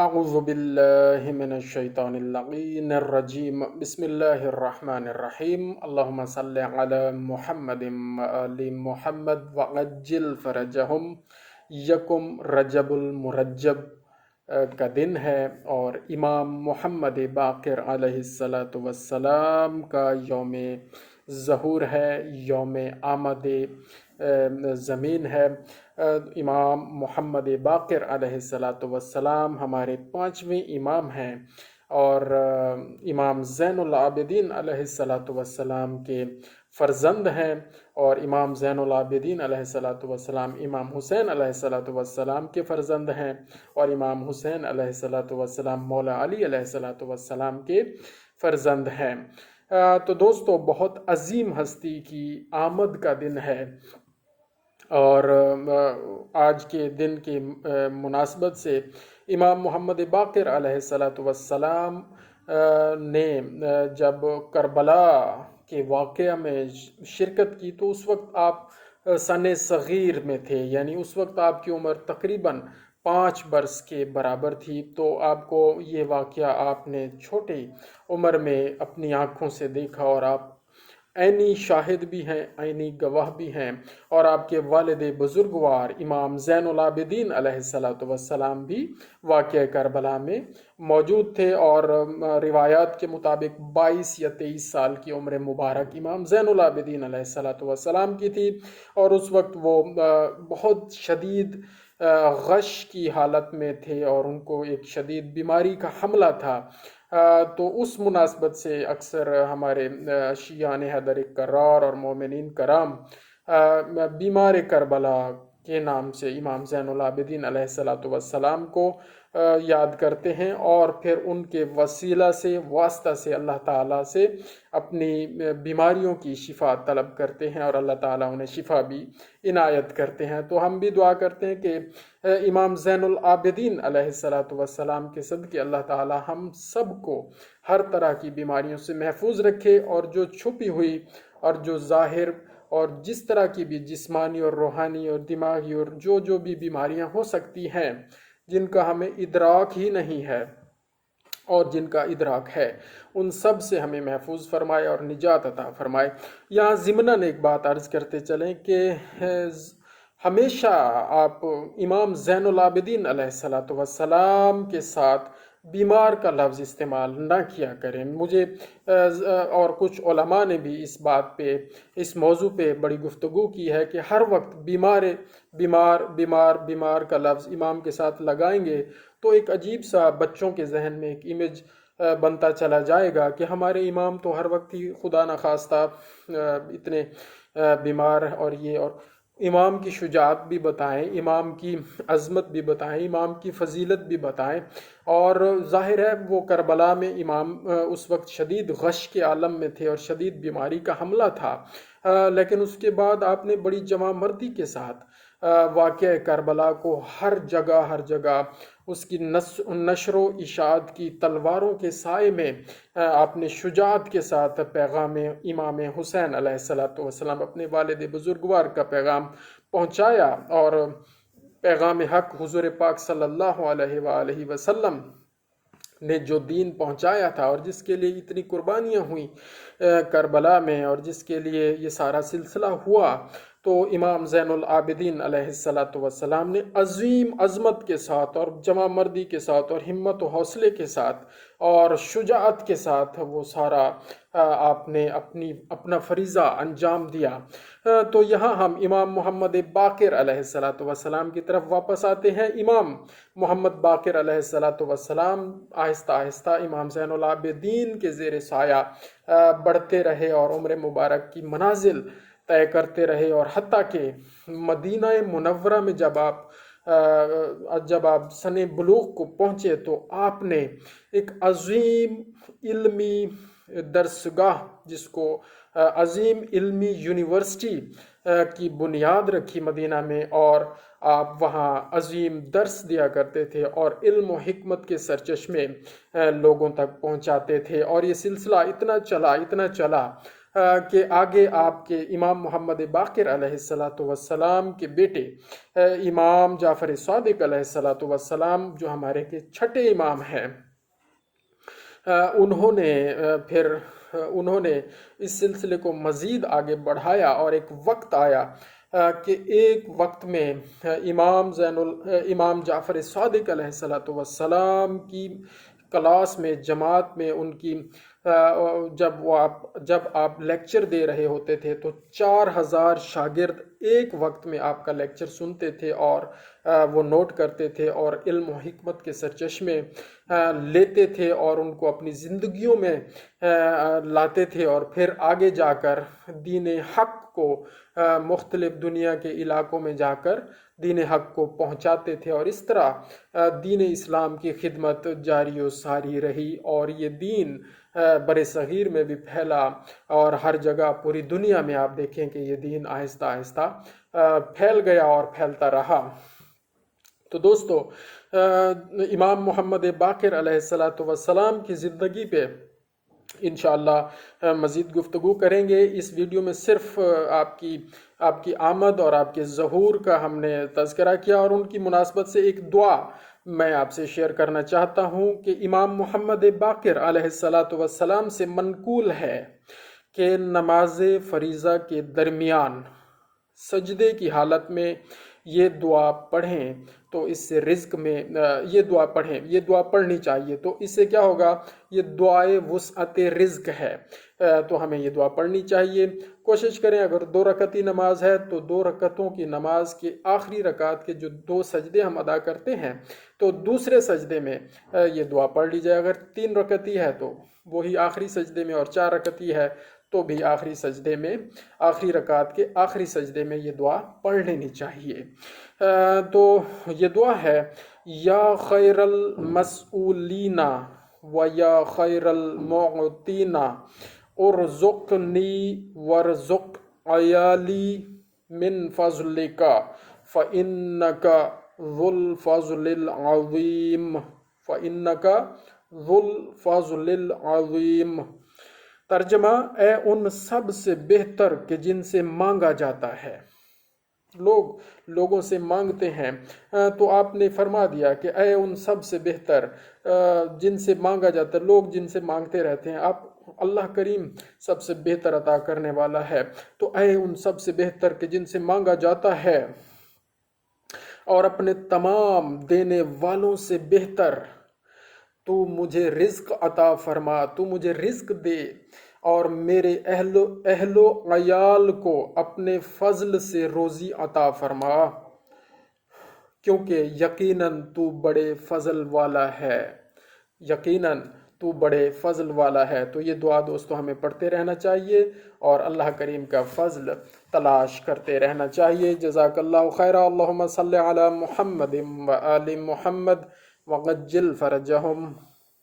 اعوذ باللہ من الشیطان اللعین الرجیم بسم اللہ الرحمن الرحیم اللہم صلی علی محمد وآل محمد وعجل فرجہم۔ یکم رجب المرجب کا دن ہے اور امام محمد باقر علیہ السلام کا یوم ظہور ہے، یوم آمد زمین ہے۔ امام محمد باقر علیہ السلام ہمارے 5ویں امام ہیں اور امام زین العابدین علیہ السلام کے فرزند ہیں، اور امام زین العابدین علیہ السلام امام حسین علیہ السلام کے فرزند ہیں، اور امام حسین علیہ السلام مولا علی علیہ السلام کے فرزند ہیں۔ تو دوستو، بہت عظیم ہستی کی آمد کا دن ہے، اور آج کے دن کی مناسبت سے امام محمد باقر علیہ السلام نے جب کربلا کے واقعہ میں شرکت کی تو اس وقت آپ سن صغیر میں تھے، یعنی اس وقت آپ کی عمر تقریباً 5 برس کے برابر تھی۔ تو آپ کو یہ واقعہ آپ نے چھوٹی عمر میں اپنی آنکھوں سے دیکھا، اور آپ عینی شاہد بھی ہیں، عینی گواہ بھی ہیں، اور آپ کے والد بزرگوار امام زین العابدین علیہ السلام بھی واقعہ کربلا میں موجود تھے، اور روایات کے مطابق 22 یا 23 سال کی عمر مبارک امام زین العابدین علیہ السلام کی تھی، اور اس وقت وہ بہت شدید غش کی حالت میں تھے، اور ان کو ایک شدید بیماری کا حملہ تھا۔ تو اس مناسبت سے اکثر ہمارے شیعان حیدر کرار اور مومنین کرام بیمار کربلا کے نام سے امام زین العابدین علیہ السلام کو یاد کرتے ہیں، اور پھر ان کے وسیلہ سے، واسطہ سے اللہ تعالیٰ سے اپنی بیماریوں کی شفا طلب کرتے ہیں، اور اللہ تعالیٰ انہیں شفا بھی عنایت کرتے ہیں۔ تو ہم بھی دعا کرتے ہیں کہ امام زین العابدین علیہ السلام کے صدقے اللہ تعالیٰ ہم سب کو ہر طرح کی بیماریوں سے محفوظ رکھے، اور جو چھپی ہوئی اور جو ظاہر اور جس طرح کی بھی جسمانی اور روحانی اور دماغی اور جو بھی بیماریاں ہو سکتی ہیں جن کا ہمیں ادراک ہی نہیں ہے، اور جن کا ادراک ہے، ان سب سے ہمیں محفوظ فرمائے اور نجات عطا فرمائے۔ یہاں ضمناً ایک بات عرض کرتے چلیں کہ ہمیشہ آپ امام زین العابدین علیہ السلام کے ساتھ بیمار کا لفظ استعمال نہ کیا کریں۔ مجھے اور کچھ علماء نے بھی اس بات پہ، اس موضوع پہ بڑی گفتگو کی ہے کہ ہر وقت بیمار کا لفظ امام کے ساتھ لگائیں گے تو ایک عجیب سا بچوں کے ذہن میں ایک امیج بنتا چلا جائے گا کہ ہمارے امام تو ہر وقت ہی خدا نخواستہ اتنے بیمار، اور امام کی شجاعت بھی بتائیں، امام کی عظمت بھی بتائیں، امام کی فضیلت بھی بتائیں۔ اور ظاہر ہے وہ کربلا میں امام اس وقت شدید غش کے عالم میں تھے اور شدید بیماری کا حملہ تھا، لیکن اس کے بعد آپ نے بڑی جمع مردی کے ساتھ واقعہ کربلا کو ہر جگہ اس کی نشر و اشاعت کی تلواروں کے سائے میں آپ نے شجاعت کے ساتھ پیغام امام حسین علیہ السلام، اپنے والد بزرگوار کا پیغام پہنچایا، اور پیغام حق حضور پاک صلی اللہ علیہ وآلہ وسلم نے جو دین پہنچایا تھا، اور جس کے لیے اتنی قربانیاں ہوئیں کربلا میں، اور جس کے لیے یہ سارا سلسلہ ہوا، تو امام زین العابدین علیہ السلام نے عظیم عظمت کے ساتھ اور جمع مردی کے ساتھ اور ہمت و حوصلے کے ساتھ اور شجاعت کے ساتھ وہ سارا آپ نے اپنا فریضہ انجام دیا۔ تو یہاں ہم امام محمد باقر علیہ السلام کی طرف واپس آتے ہیں۔ امام محمد باقر علیہ السلام آہستہ آہستہ امام زین العابدین کے زیر سایہ بڑھتے رہے، اور عمر مبارک کی منازل طے کرتے رہے، اور حتیٰ کہ مدینہ منورہ میں جب آپ سن بلوغ کو پہنچے تو آپ نے ایک عظیم علمی درسگاہ، جس کو عظیم علمی یونیورسٹی کی بنیاد رکھی مدینہ میں، اور آپ وہاں عظیم درس دیا کرتے تھے اور علم و حکمت کے سرچشمے لوگوں تک پہنچاتے تھے، اور یہ سلسلہ اتنا چلا کہ آگے آپ کے امام محمد باقر علیہ الصلاۃ والسلام کے بیٹے امام جعفر صادق علیہ الصلاۃ والسلام جو ہمارے کے چھٹے امام ہیں، انہوں نے اس سلسلے کو مزید آگے بڑھایا، اور ایک وقت آیا کہ ایک وقت میں امام جعفر صادق علیہ الصلاۃ والسلام کی کلاس میں، جماعت میں، ان کی جب آپ لیکچر دے رہے ہوتے تھے تو 4000 شاگرد ایک وقت میں آپ کا لیکچر سنتے تھے اور وہ نوٹ کرتے تھے اور علم و حکمت کے سرچشمے لیتے تھے اور ان کو اپنی زندگیوں میں لاتے تھے، اور پھر آگے جا کر دین حق کو مختلف دنیا کے علاقوں میں جا کر دین حق کو پہنچاتے تھے، اور اس طرح دین اسلام کی خدمت جاری و ساری رہی، اور یہ دین بر صغیر میں بھی پھیلا، اور ہر جگہ پوری دنیا میں آپ دیکھیں کہ یہ دین آہستہ آہستہ پھیل گیا اور پھیلتا رہا۔ تو دوستو، امام محمد باقر علیہ الصلاۃ والسلام کی زندگی پہ انشاءاللہ مزید گفتگو کریں گے۔ اس ویڈیو میں صرف آپ کی آمد اور آپ کے ظہور کا ہم نے تذکرہ کیا، اور ان کی مناسبت سے ایک دعا میں آپ سے شیئر کرنا چاہتا ہوں کہ امام محمد باقر علیہ الصلاۃ والسلام سے منقول ہے کہ نماز فریضہ کے درمیان سجدے کی حالت میں یہ دعا پڑھیں تو اس سے رزق میں یہ دعا پڑھنی چاہیے، تو اس سے کیا ہوگا؟ یہ دعائے وسعت رزق ہے، تو ہمیں یہ دعا پڑھنی چاہیے۔ کوشش کریں اگر 2 رکعتی نماز ہے تو 2 رکعتوں کی نماز کے آخری رکعت کے جو 2 سجدے ہم ادا کرتے ہیں تو دوسرے سجدے میں یہ دعا پڑھ لی جائے۔ اگر 3 رکعتی ہے تو وہی آخری سجدے میں، اور 4 رکعتی ہے تو بھی آخری رکعت کے آخری سجدے میں یہ دعا پڑھ لینی چاہیے۔ تو یہ دعا ہے: یا خیر المسئولین و یا خیر المعطین ارزقنی وارزق عیالی من فضلک فإنک ذو الفضل العظیم۔ ترجمہ: اے ان سب سے بہتر کہ جن سے مانگا جاتا ہے۔ لوگوں سے مانگتے ہیں، تو آپ نے فرما دیا کہ اے ان سب سے بہتر جن سے مانگا جاتا ہے، لوگ جن سے مانگتے رہتے ہیں، آپ اللہ کریم سب سے بہتر عطا کرنے والا ہے، تو اے ان سب سے بہتر کہ جن سے مانگا جاتا ہے اور اپنے تمام دینے والوں سے بہتر، تو مجھے رزق عطا فرما، تو مجھے رزق دے، اور میرے اہل و عیال کو اپنے فضل سے روزی عطا فرما، کیونکہ یقیناً تو بڑے فضل والا ہے، یقیناً تو بڑے فضل والا ہے۔ تو یہ دعا دوستو ہمیں پڑھتے رہنا چاہیے اور اللہ کریم کا فضل تلاش کرتے رہنا چاہیے۔ جزاک اللہ خیرا۔ اللہم صلی علی محمد و آل محمد وعجل فرجہم۔